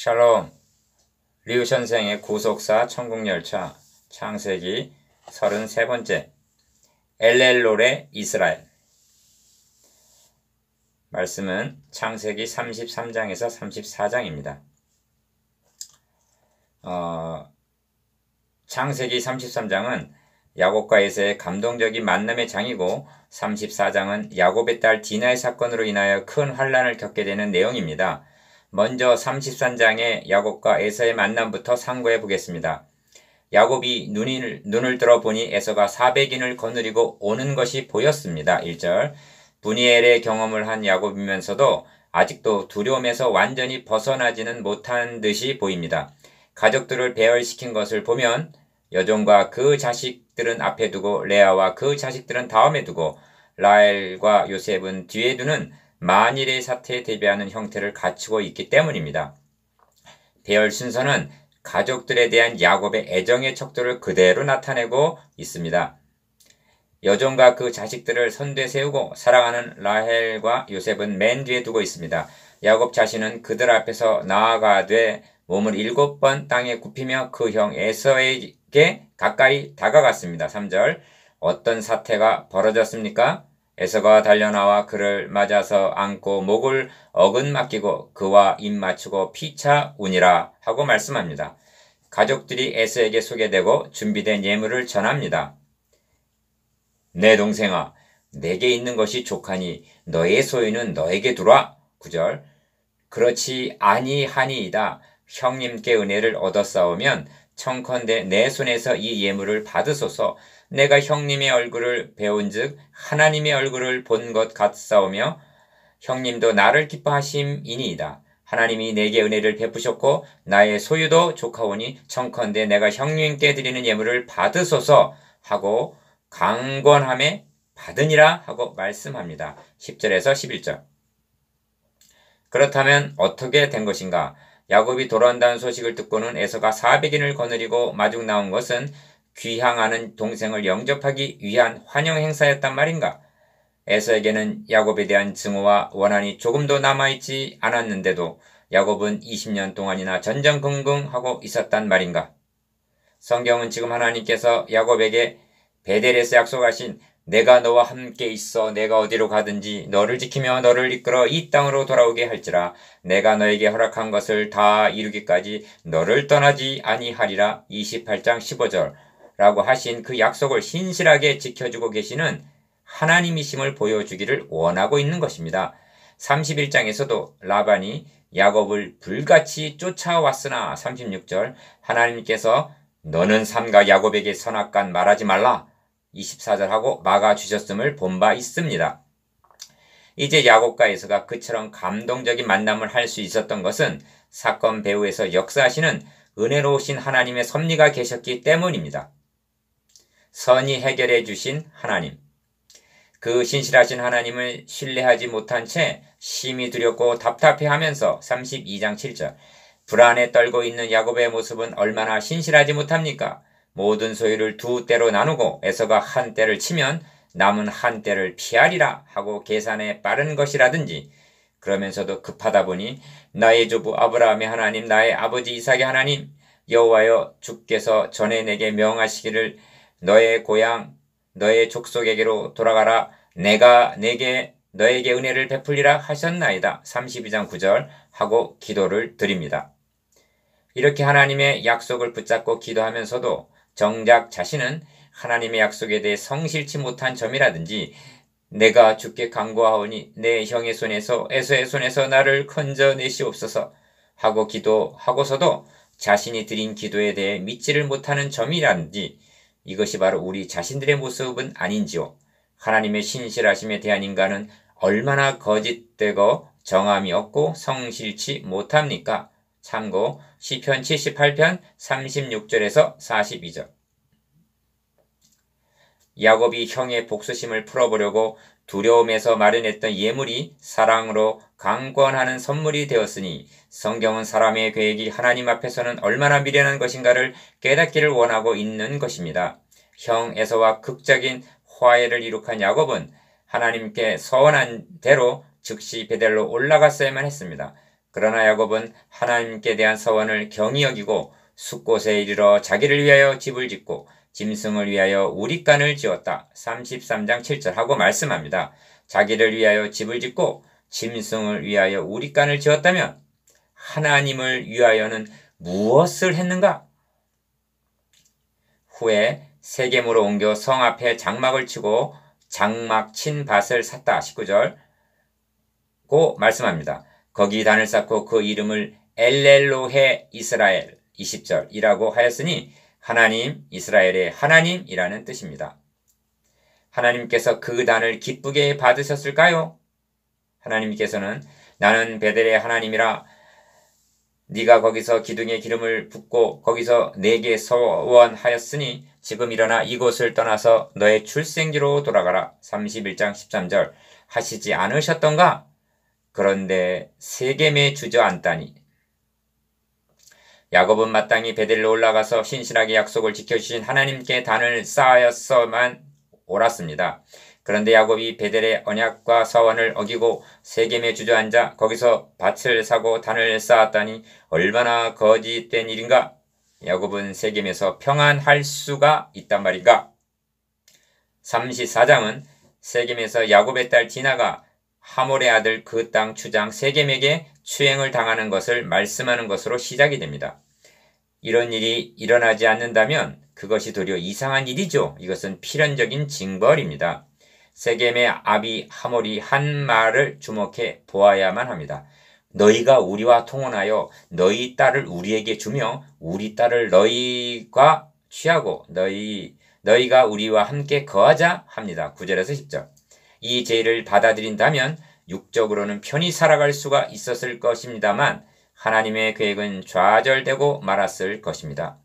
샬롬. 리우 선생의 구속사 천국열차 창세기 33번째 엘렐롤의 이스라엘. 말씀은 창세기 33장에서 34장입니다. 창세기 33장은 야곱과 에서의 감동적인 만남의 장이고 34장은 야곱의 딸 디나의 사건으로 인하여 큰 환란을 겪게 되는 내용입니다. 먼저 33장의 야곱과 에서의 만남부터 상고해 보겠습니다. 야곱이 눈을 들어보니 에서가 400인을 거느리고 오는 것이 보였습니다. 1절. 분이엘의 경험을 한 야곱이면서도 아직도 두려움에서 완전히 벗어나지는 못한 듯이 보입니다. 가족들을 배열시킨 것을 보면 여종과 그 자식들은 앞에 두고 레아와 그 자식들은 다음에 두고 라헬과 요셉은 뒤에 두는 만일의 사태에 대비하는 형태를 갖추고 있기 때문입니다. 배열 순서는 가족들에 대한 야곱의 애정의 척도를 그대로 나타내고 있습니다. 여종과 그 자식들을 선두에 세우고 사랑하는 라헬과 요셉은 맨 뒤에 두고 있습니다. 야곱 자신은 그들 앞에서 나아가되 몸을 7번 땅에 굽히며 그 형 에서에게 가까이 다가갔습니다. 3절. 어떤 사태가 벌어졌습니까? 에서가 달려나와 그를 맞아서 안고 목을 어긋맞기고 그와 입 맞추고 피차 우니라 하고 말씀합니다. 가족들이 에서에게 소개되고 준비된 예물을 전합니다. 내 동생아, 내게 있는 것이 족하니 너의 소유는 너에게 두라. 9절. 그렇지 아니하니이다. 형님께 은혜를 얻었사오면 청컨대 내 손에서 이 예물을 받으소서. 내가 형님의 얼굴을 배운즉 하나님의 얼굴을 본 것 같사오며 형님도 나를 기뻐하심이니이다. 하나님이 내게 은혜를 베푸셨고 나의 소유도 족하오니 청컨대 내가 형님께 드리는 예물을 받으소서 하고 강권함에 받으니라 하고 말씀합니다. 10절에서 11절. 그렇다면 어떻게 된 것인가? 야곱이 돌아온다는 소식을 듣고는 에서가 400인을 거느리고 마중 나온 것은 귀향하는 동생을 영접하기 위한 환영 행사였단 말인가? 에서에게는 야곱에 대한 증오와 원한이 조금도 남아있지 않았는데도 야곱은 20년 동안이나 전전긍긍하고 있었단 말인가? 성경은 지금 하나님께서 야곱에게 베델에서 약속하신 내가 너와 함께 있어 내가 어디로 가든지 너를 지키며 너를 이끌어 이 땅으로 돌아오게 할지라 내가 너에게 허락한 것을 다 이루기까지 너를 떠나지 아니하리라 28장 15절 라고 하신 그 약속을 신실하게 지켜주고 계시는 하나님이심을 보여주기를 원하고 있는 것입니다. 31장에서도 라반이 야곱을 불같이 쫓아왔으나 36절 하나님께서 너는 삼가 야곱에게 선악간 말하지 말라 24절 하고 막아주셨음을 본 바 있습니다. 이제 야곱과 에서가 그처럼 감동적인 만남을 할 수 있었던 것은 사건 배후에서 역사하시는 은혜로우신 하나님의 섭리가 계셨기 때문입니다. 선히 해결해 주신 하나님. 그 신실하신 하나님을 신뢰하지 못한 채 심히 두렵고 답답해하면서 32장 7절 불안에 떨고 있는 야곱의 모습은 얼마나 신실하지 못합니까? 모든 소유를 두 떼로 나누고 에서가 한 떼를 치면 남은 한 떼를 피하리라 하고 계산에 빠른 것이라든지 그러면서도 급하다 보니 나의 조부 아브라함의 하나님 나의 아버지 이삭의 하나님 여호와여 주께서 전에 내게 명하시기를 너의 고향 너의 족속에게로 돌아가라 내가 너에게 은혜를 베풀리라 하셨나이다. 32장 9절 하고 기도를 드립니다. 이렇게 하나님의 약속을 붙잡고 기도하면서도 정작 자신은 하나님의 약속에 대해 성실치 못한 점이라든지 내가 주께 간구하오니 내 형의 손에서 에서의 손에서 나를 건져내시옵소서 하고 기도하고서도 자신이 드린 기도에 대해 믿지를 못하는 점이라든지 이것이 바로 우리 자신들의 모습은 아닌지요. 하나님의 신실하심에 대한 인간은 얼마나 거짓되고 정함이 없고 성실치 못합니까? 참고 시편 78편 36절에서 42절. 야곱이 형의 복수심을 풀어보려고 두려움에서 마련했던 예물이 사랑으로 강권하는 선물이 되었으니 성경은 사람의 계획이 하나님 앞에서는 얼마나 미련한 것인가를 깨닫기를 원하고 있는 것입니다. 형 에서와 극적인 화해를 이룩한 야곱은 하나님께 서원한 대로 즉시 베델로 올라갔어야만 했습니다. 그러나 야곱은 하나님께 대한 서원을 경히 여기고 숫곳에 이르러 자기를 위하여 집을 짓고 짐승을 위하여 우릿간을 지었다. 33장 7절 하고 말씀합니다. 자기를 위하여 집을 짓고 짐승을 위하여 우릿간을 지었다면 하나님을 위하여는 무엇을 했는가? 후에 세겜으로 옮겨 성 앞에 장막을 치고 장막 친 밭을 샀다. 19절 고 말씀합니다. 거기 단을 쌓고 그 이름을 엘렐로헤 이스라엘 20절이라고 하였으니 하나님, 이스라엘의 하나님이라는 뜻입니다. 하나님께서 그 단을 기쁘게 받으셨을까요? 하나님께서는 나는 베델의 하나님이라 네가 거기서 기둥에 기름을 붓고 거기서 내게 서원하였으니 지금 일어나 이곳을 떠나서 너의 출생지로 돌아가라. 31장 13절 하시지 않으셨던가? 그런데 세겜에 주저앉다니. 야곱은 마땅히 베델로 올라가서 신실하게 약속을 지켜주신 하나님께 단을 쌓았어만 옳았습니다. 그런데 야곱이 베델의 언약과 서원을 어기고 세겜에 주저앉아 거기서 밭을 사고 단을 쌓았다니 얼마나 거짓된 일인가? 야곱은 세겜에서 평안할 수가 있단 말인가? 34장은 세겜에서 야곱의 딸 디나가 하몰의 아들 그 땅 주장 세겜에게 추행을 당하는 것을 말씀하는 것으로 시작이 됩니다. 이런 일이 일어나지 않는다면 그것이 도리어 이상한 일이죠. 이것은 필연적인 징벌입니다. 세겜의 아비 하몰이 한 말을 주목해 보아야만 합니다. 너희가 우리와 통혼하여 너희 딸을 우리에게 주며 우리 딸을 너희가 취하고 너희가 우리와 함께 거하자 합니다. 9절에서 10절. 이 제의를 받아들인다면 육적으로는 편히 살아갈 수가 있었을 것입니다만 하나님의 계획은 좌절되고 말았을 것입니다.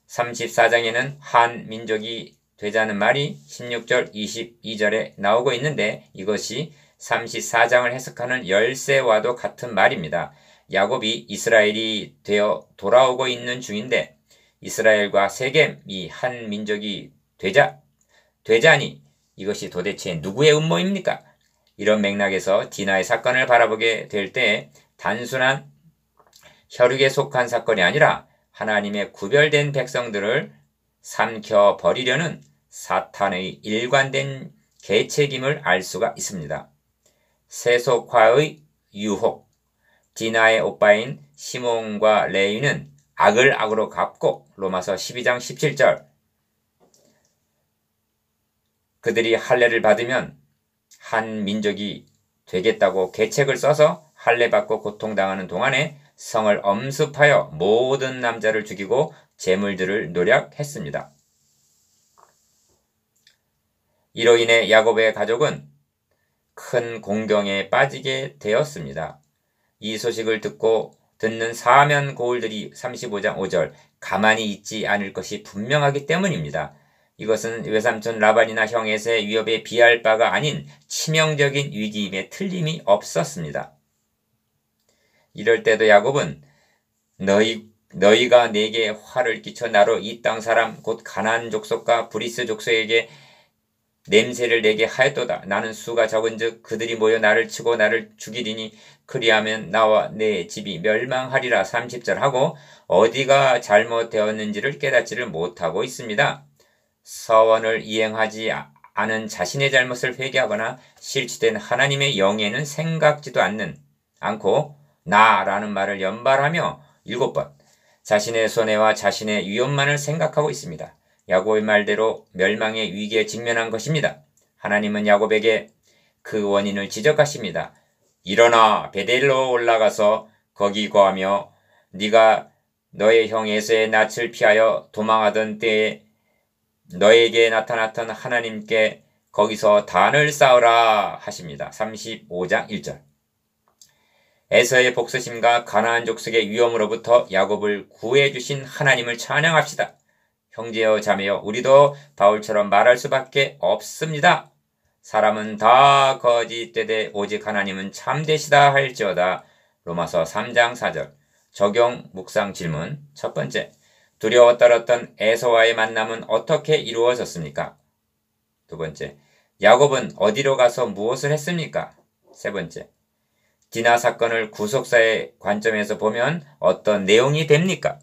34장에는 한 민족이 되자는 말이 16절, 22절에 나오고 있는데 이것이 34장을 해석하는 열쇠와도 같은 말입니다. 야곱이 이스라엘이 되어 돌아오고 있는 중인데 이스라엘과 세겜이 한 민족이 되자니 이것이 도대체 누구의 음모입니까? 이런 맥락에서 디나의 사건을 바라보게 될 때 단순한 혈육에 속한 사건이 아니라 하나님의 구별된 백성들을 삼켜버리려는 사탄의 일관된 계책임을 알 수가 있습니다. 세속화의 유혹, 디나의 오빠인 시몬과 레위는 악을 악으로 갚고 로마서 12장 17절 그들이 할례를 받으면 한 민족이 되겠다고 계책을 써서 할례 받고 고통당하는 동안에 성을 엄습하여 모든 남자를 죽이고 재물들을 노략했습니다. 이로 인해 야곱의 가족은 큰 공경에 빠지게 되었습니다. 이 소식을 듣는 사면 고울들이 35장 5절 가만히 있지 않을 것이 분명하기 때문입니다. 이것은 외삼촌 라반이나 형 에서의 위협에 비할 바가 아닌 치명적인 위기임에 틀림이 없었습니다. 이럴 때도 야곱은 너희가 내게 화를 끼쳐 나로 이 땅 사람 곧 가나안 족속과 브리스 족속에게 냄새를 내게 하였도다. 나는 수가 적은즉 그들이 모여 나를 치고 나를 죽이리니 그리하면 나와 내 집이 멸망하리라. 30절 하고 어디가 잘못되었는지를 깨닫지를 못하고 있습니다. 서원을 이행하지 않은 자신의 잘못을 회개하거나 실추된 하나님의 영에는 생각지도 않고 나라는 말을 연발하며 7번 자신의 손해와 자신의 위험만을 생각하고 있습니다. 야곱의 말대로 멸망의 위기에 직면한 것입니다. 하나님은 야곱에게 그 원인을 지적하십니다. 일어나 베델로 올라가서 거기 거하며 네가 너의 형 에서의 낯을 피하여 도망하던 때에 너에게 나타났던 하나님께 거기서 단을 쌓으라 하십니다. 35장 1절. 에서의 복수심과 가나안 족속의 위험으로부터 야곱을 구해주신 하나님을 찬양합시다. 형제여 자매여 우리도 바울처럼 말할 수밖에 없습니다. 사람은 다 거짓되되 오직 하나님은 참되시다 할지어다. 로마서 3장 4절. 적용 묵상 질문 첫 번째. 두려워 떨었던 에서와의 만남은 어떻게 이루어졌습니까? 두 번째. 야곱은 어디로 가서 무엇을 했습니까? 세 번째. 디나 사건을 구속사의 관점에서 보면 어떤 내용이 됩니까?